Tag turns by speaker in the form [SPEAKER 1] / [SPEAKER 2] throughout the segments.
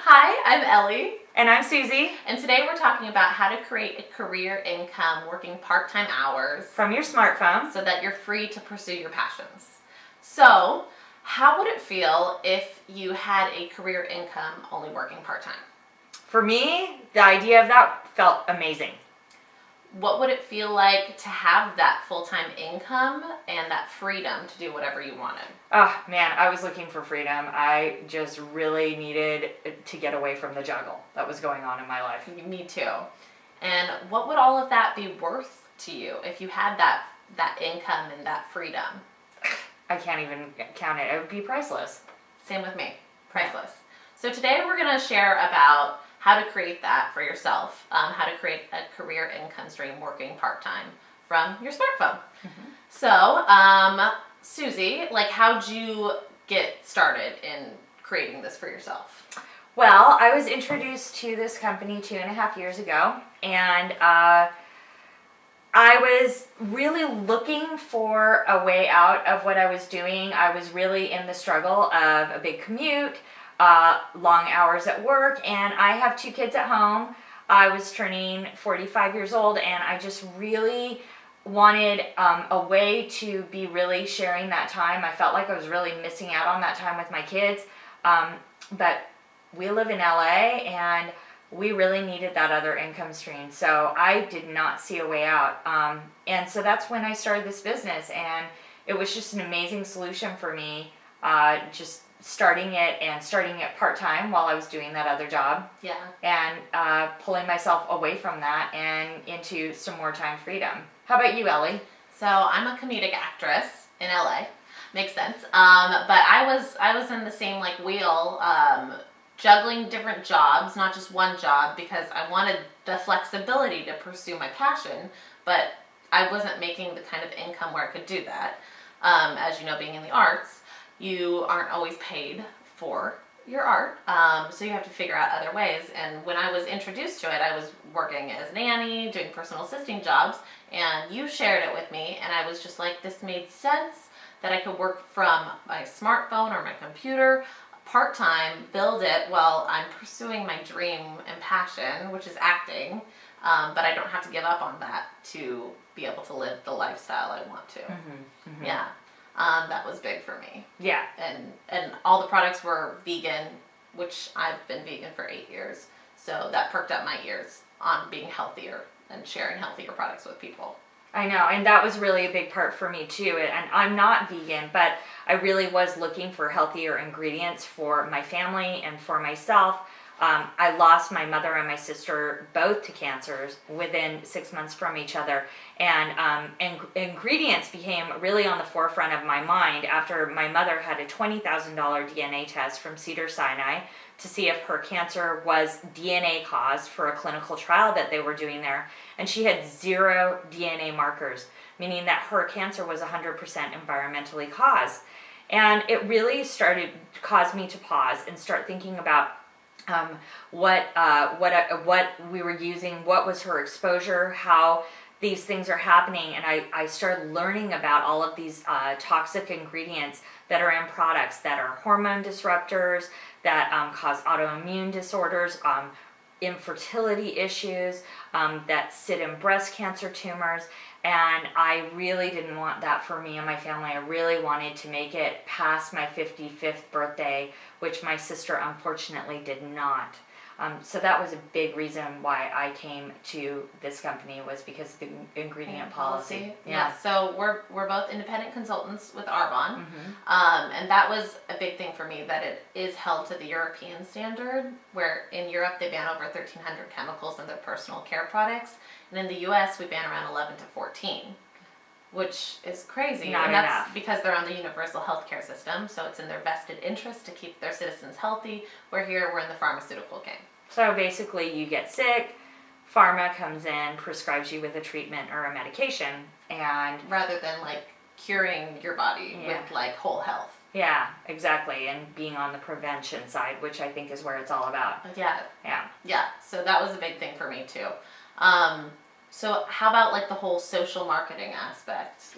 [SPEAKER 1] Hi, I'm Ellie.
[SPEAKER 2] And I'm Suzi.
[SPEAKER 1] And today we're talking about how to create a career income working part-time hours
[SPEAKER 2] From your smartphone.
[SPEAKER 1] so that you're free to pursue your passions. So, how would it feel if you had a career income only working part-time?
[SPEAKER 2] For me, the idea of that felt amazing.
[SPEAKER 1] What would it feel like to have that full-time income and that freedom to do whatever you wanted?
[SPEAKER 2] Oh man, I was looking for freedom. I just really needed to get away from the juggle that was going on in my life.
[SPEAKER 1] Me too. And what would all of that be worth to you if you had that income and that freedom?
[SPEAKER 2] I can't even count it. It would be priceless.
[SPEAKER 1] Same with me. Priceless. So today we're going to share about how to create that for yourself, how to create a career income stream working part-time from your smartphone. Mm-hmm. So, Suzi, how'd you get started in creating this for yourself?
[SPEAKER 2] Well, I was introduced to this company 2.5 years ago, and I was really looking for a way out of what I was doing. I was really in the struggle of a big commute, long hours at work, and I have 2 kids at home. I was turning 45 years old, and I just really wanted a way to be really sharing that time. I felt like I was really missing out on that time with my kids, but we live in LA, and we really needed that other income stream. So I did not see a way out. And so that's when I started this business, and it was just an amazing solution for me, just starting it part-time while I was doing that other job.
[SPEAKER 1] Yeah. And
[SPEAKER 2] pulling myself away from that and into some more time freedom. How about you, Ellie?
[SPEAKER 1] So I'm a comedic actress in LA. Makes sense. But I was in the same wheel, juggling different jobs, not just one job, because I wanted the flexibility to pursue my passion, but I wasn't making the kind of income where I could do that. As you know, being in the arts, you aren't always paid for your art, so you have to figure out other ways. And when I was introduced to it, I was working as a nanny, doing personal assisting jobs, and you shared it with me, and I was just like, this made sense that I could work from my smartphone or my computer part-time, build it while I'm pursuing my dream and passion, which is acting, but I don't have to give up on that to be able to live the lifestyle I want to.
[SPEAKER 2] Mm-hmm, mm-hmm.
[SPEAKER 1] Yeah. That was big for me.
[SPEAKER 2] Yeah.
[SPEAKER 1] And all the products were vegan, which I've been vegan for 8 years. So that perked up my ears on being healthier and sharing healthier products with people.
[SPEAKER 2] I know, and that was really a big part for me too. And I'm not vegan, but I really was looking for healthier ingredients for my family and for myself. I lost my mother and my sister both to cancers within 6 months from each other, and ingredients became really on the forefront of my mind after my mother had a $20,000 DNA test from Cedars-Sinai to see if her cancer was DNA caused for a clinical trial that they were doing there, and she had 0 DNA markers, meaning that her cancer was 100% environmentally caused. And it really caused me to pause and start thinking about what we were using, what was her exposure, how these things are happening, and I started learning about all of these toxic ingredients that are in products that are hormone disruptors, that cause autoimmune disorders, infertility issues, that sit in breast cancer tumors, and I really didn't want that for me and my family. I really wanted to make it past my 55th birthday, which my sister unfortunately did not. So that was a big reason why I came to this company, was because of the ingredient policy.
[SPEAKER 1] Yeah. So we're both independent consultants with Arbonne,
[SPEAKER 2] Mm-hmm.
[SPEAKER 1] and that was a big thing for me, that it is held to the European standard, where in Europe they ban over 1,300 chemicals in their personal care products, and in the U.S. we ban around 11 to 14. Which is crazy.
[SPEAKER 2] Not
[SPEAKER 1] and that's
[SPEAKER 2] enough.
[SPEAKER 1] because they're on the universal healthcare system, so it's in their vested interest to keep their citizens healthy. Where here, we're in the pharmaceutical game.
[SPEAKER 2] So basically you get sick, pharma comes in, prescribes you with a treatment or a medication, and
[SPEAKER 1] rather than curing your body with whole health.
[SPEAKER 2] Yeah, exactly, and being on the prevention side, which I think is where it's all about.
[SPEAKER 1] Yeah. So that was a big thing for me too. So how about the whole social marketing aspect?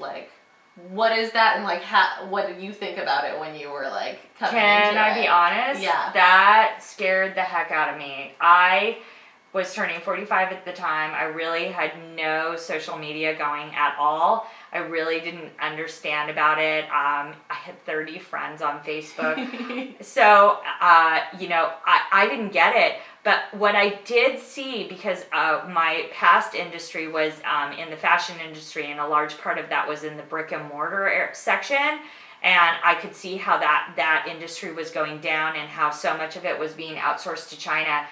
[SPEAKER 1] what is that, and like what did you think about it when you were like coming
[SPEAKER 2] Can
[SPEAKER 1] into
[SPEAKER 2] I
[SPEAKER 1] it?
[SPEAKER 2] be honest?
[SPEAKER 1] Yeah.
[SPEAKER 2] That scared the heck out of me. I was turning 45 at the time. I really had no social media going at all. I really didn't understand about it. I had 30 friends on Facebook. So, I didn't get it. But what I did see, because my past industry was in the fashion industry, and a large part of that was in the brick and mortar section, and I could see how that industry was going down and how so much of it was being outsourced to China.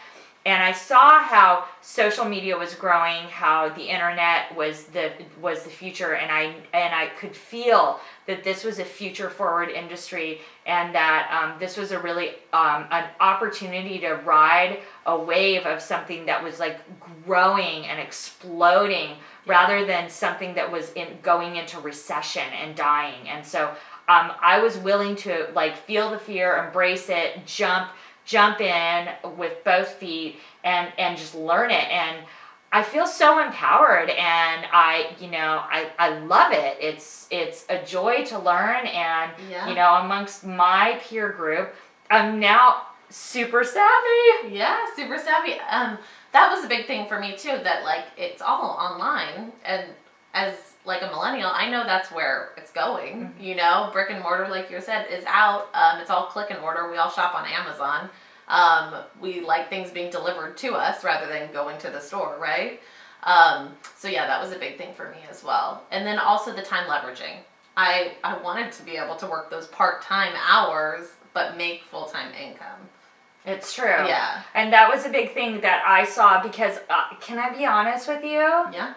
[SPEAKER 2] And I saw how social media was growing, how the internet was the future, and I could feel that this was a future forward industry, and that this was a really an opportunity to ride a wave of something that was like growing and exploding, rather than something that was going into recession and dying. And so I was willing to like feel the fear, embrace it, jump in with both feet and just learn it. And I feel so empowered, and I love it. It's a joy to learn, and amongst my peer group, I'm now super savvy.
[SPEAKER 1] Yeah, super savvy. That was a big thing for me too, that like it's all online, and as like a millennial, I know that's where it's going.
[SPEAKER 2] Mm-hmm.
[SPEAKER 1] Brick and mortar, like you said, is out. It's all click and order. We all shop on Amazon. We like things being delivered to us rather than going to the store, right? So yeah, that was a big thing for me as well. And then also the time leveraging. I wanted to be able to work those part-time hours, but make full-time income.
[SPEAKER 2] It's true.
[SPEAKER 1] Yeah.
[SPEAKER 2] And that was a big thing that I saw, because, can I be honest with you?
[SPEAKER 1] Yeah.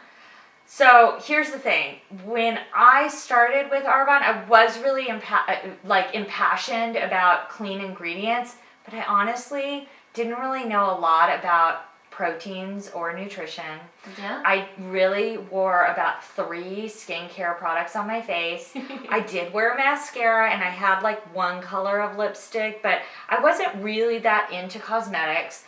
[SPEAKER 2] So here's the thing. When I started with Arbonne, I was really impassioned about clean ingredients, but I honestly didn't really know a lot about proteins or nutrition.
[SPEAKER 1] Yeah.
[SPEAKER 2] I really wore about 3 skincare products on my face. I did wear mascara, and I had like one color of lipstick, but I wasn't really that into cosmetics.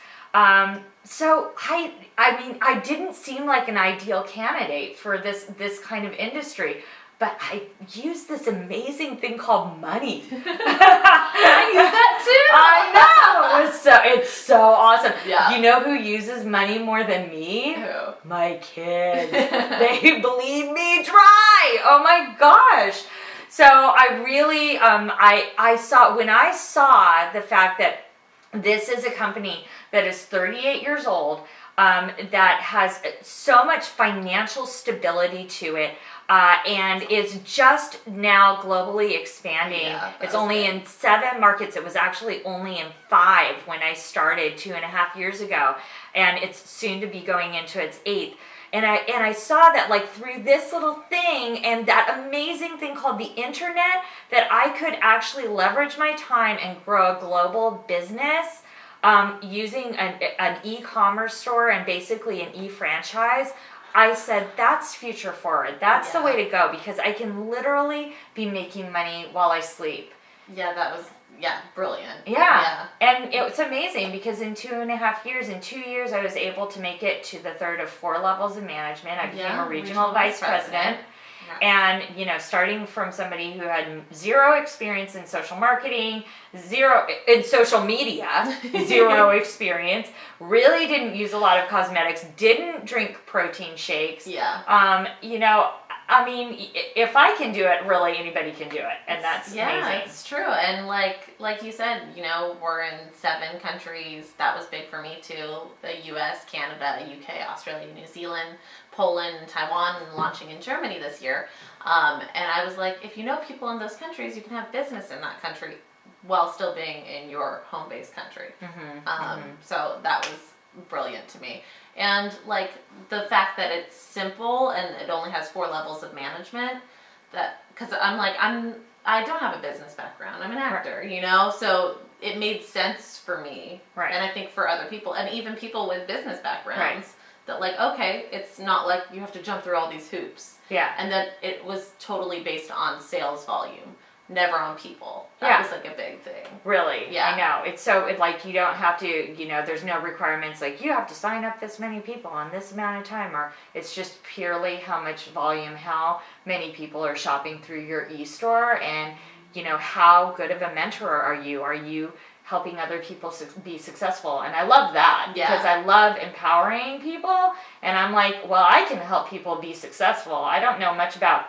[SPEAKER 2] So I didn't seem like an ideal candidate for this kind of industry, but I used this amazing thing called money.
[SPEAKER 1] I use that too.
[SPEAKER 2] I know. It's so awesome.
[SPEAKER 1] Yeah.
[SPEAKER 2] You know who uses money more than me?
[SPEAKER 1] Who?
[SPEAKER 2] My kids. They bleed me dry. Oh my gosh. So I really, I saw the fact that this is a company that is 38 years old, that has so much financial stability to it, and is just now globally expanding.
[SPEAKER 1] Yeah,
[SPEAKER 2] it's only in 7 markets. It was actually only in 5 when I started 2.5 years ago, and it's soon to be going into its 8th. And I saw that like through this little thing and that amazing thing called the internet, that I could actually leverage my time and grow a global business, using an e-commerce store and basically an e-franchise. I said, that's future forward. That's the way to go, because I can literally be making money while I sleep.
[SPEAKER 1] Yeah, that was brilliant.
[SPEAKER 2] Yeah. And it was amazing, because in 2.5 years, in 2 years, I was able to make it to the 3rd of 4 levels of management. I became a regional vice president. And, starting from somebody who had 0 experience in social marketing, 0 in social media, 0 experience, really didn't use a lot of cosmetics, didn't drink protein shakes.
[SPEAKER 1] Yeah.
[SPEAKER 2] If I can do it, really anybody can do it. And that's amazing.
[SPEAKER 1] Yeah, it's true. And like you said, we're in 7 countries. That was big for me too. The US, Canada, UK, Australia, New Zealand, Poland, Taiwan, and launching in Germany this year. And I was like, if you know people in those countries, you can have business in that country while still being in your home-based country. So that was brilliant to me. And like the fact that it's simple and it only has 4 levels of management, because I don't have a business background. I'm an actor, so it made sense for me.
[SPEAKER 2] Right.
[SPEAKER 1] And I think for other people, and even people with business backgrounds, that like, okay, it's not like you have to jump through all these hoops.
[SPEAKER 2] Yeah.
[SPEAKER 1] And that it was totally based on sales volume. never on people. That was like a big thing.
[SPEAKER 2] Really?
[SPEAKER 1] Yeah.
[SPEAKER 2] I know. It's so, like, you don't have to, there's no requirements like you have to sign up this many people on this amount of time, or it's just purely how much volume, how many people are shopping through your e-store, and, how good of a mentor are you? Are you helping other people be successful? And I love that because I love empowering people, and I'm like, well, I can help people be successful. I don't know much about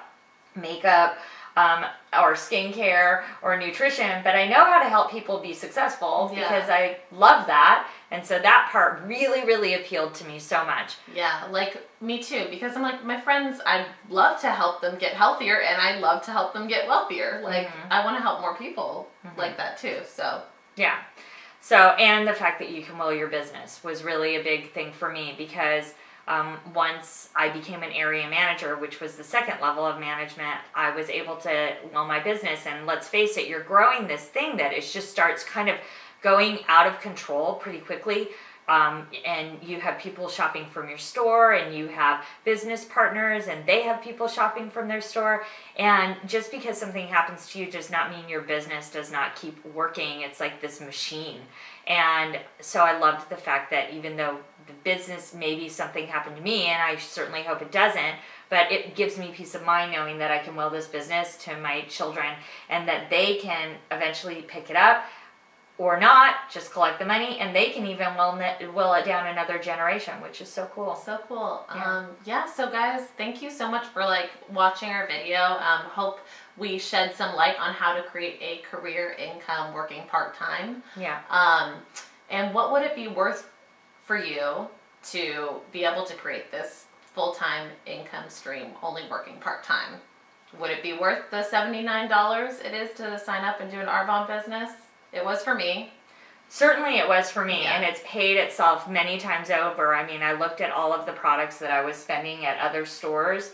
[SPEAKER 2] makeup, or skincare or nutrition, but I know how to help people be successful because I love that. And so that part really, really appealed to me so much.
[SPEAKER 1] Yeah, like me too, because I'm like, my friends, I love to help them get healthier, and I love to help them get wealthier. Like, I want to help more people like that too, so.
[SPEAKER 2] Yeah. So, and the fact that you can will your business was really a big thing for me because once I became an area manager, which was the second level of management, I was able to will my business. And let's face it, you're growing this thing that it just starts kind of going out of control pretty quickly. And you have people shopping from your store, and you have business partners, and they have people shopping from their store. And just because something happens to you does not mean your business does not keep working. It's like this machine. And so I loved the fact that even though the business, maybe something happened to me, and I certainly hope it doesn't, but it gives me peace of mind knowing that I can will this business to my children, and that they can eventually pick it up, or not, just collect the money, and they can even will it down another generation, which is so cool.
[SPEAKER 1] So cool. So guys, thank you so much for watching our video. Hope we shed some light on how to create a career income working part-time.
[SPEAKER 2] Yeah.
[SPEAKER 1] And what would it be worth for you to be able to create this full-time income stream only working part-time? Would it be worth the $79 it is to sign up and do an Arbonne business? It was for me.
[SPEAKER 2] Certainly it was for me, and it's paid itself many times over. I mean, I looked at all of the products that I was spending at other stores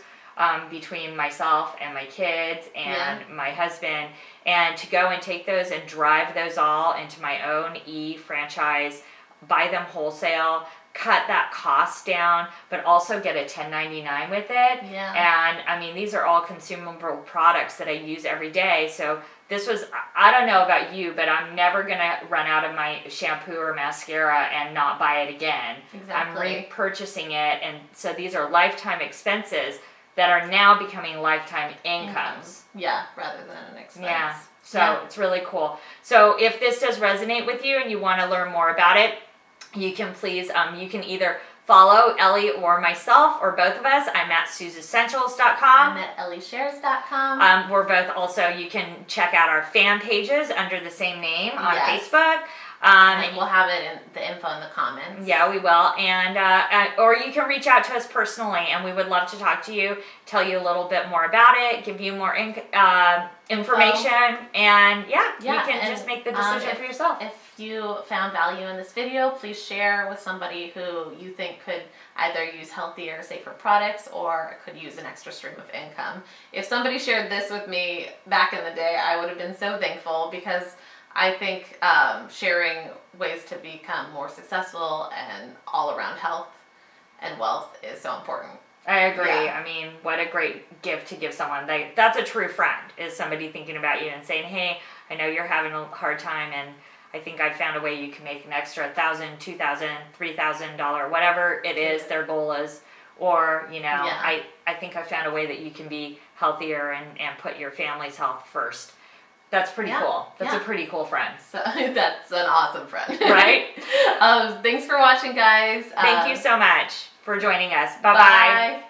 [SPEAKER 2] between myself and my kids and my husband, and to go and take those and drive those all into my own franchise, buy them wholesale, cut that cost down, but also get a 1099 with it.
[SPEAKER 1] Yeah.
[SPEAKER 2] And I mean, these are all consumable products that I use every day. So this was, I don't know about you, but I'm never going to run out of my shampoo or mascara and not buy it again.
[SPEAKER 1] Exactly.
[SPEAKER 2] I'm repurchasing it. And so these are lifetime expenses that are now becoming lifetime incomes.
[SPEAKER 1] Yeah, rather than an expense.
[SPEAKER 2] Yeah. So it's really cool. So if this does resonate with you and you want to learn more about it, you can please, you can either follow Ellie or myself or both of us. I'm at SuzEssentials.com.
[SPEAKER 1] I'm at ElliShares.com.
[SPEAKER 2] We're both also, you can check out our fan pages under the same name on Facebook.
[SPEAKER 1] And we'll have it in the info in the comments.
[SPEAKER 2] Yeah, we will. And or you can reach out to us personally, and we would love to talk to you, tell you a little bit more about it, give you more information, and you can just make the decision for yourself.
[SPEAKER 1] If you found value in this video, please share with somebody who you think could either use healthier, safer products or could use an extra stream of income. If somebody shared this with me back in the day, I would have been so thankful, because I think sharing ways to become more successful and all around health and wealth is so important.
[SPEAKER 2] I agree.
[SPEAKER 1] Yeah.
[SPEAKER 2] I mean, what a great gift to give someone. That's a true friend, is somebody thinking about you and saying, hey, I know you're having a hard time, and I think I found a way you can make an extra $1,000, $2,000, $3,000, whatever it is their goal is. Or, I think I found a way that you can be healthier and put your family's health first. That's pretty cool. That's a pretty cool friend.
[SPEAKER 1] So that's an awesome friend.
[SPEAKER 2] Right?
[SPEAKER 1] Thanks for watching, guys.
[SPEAKER 2] Thank you so much for joining us. Bye-bye.
[SPEAKER 1] Bye.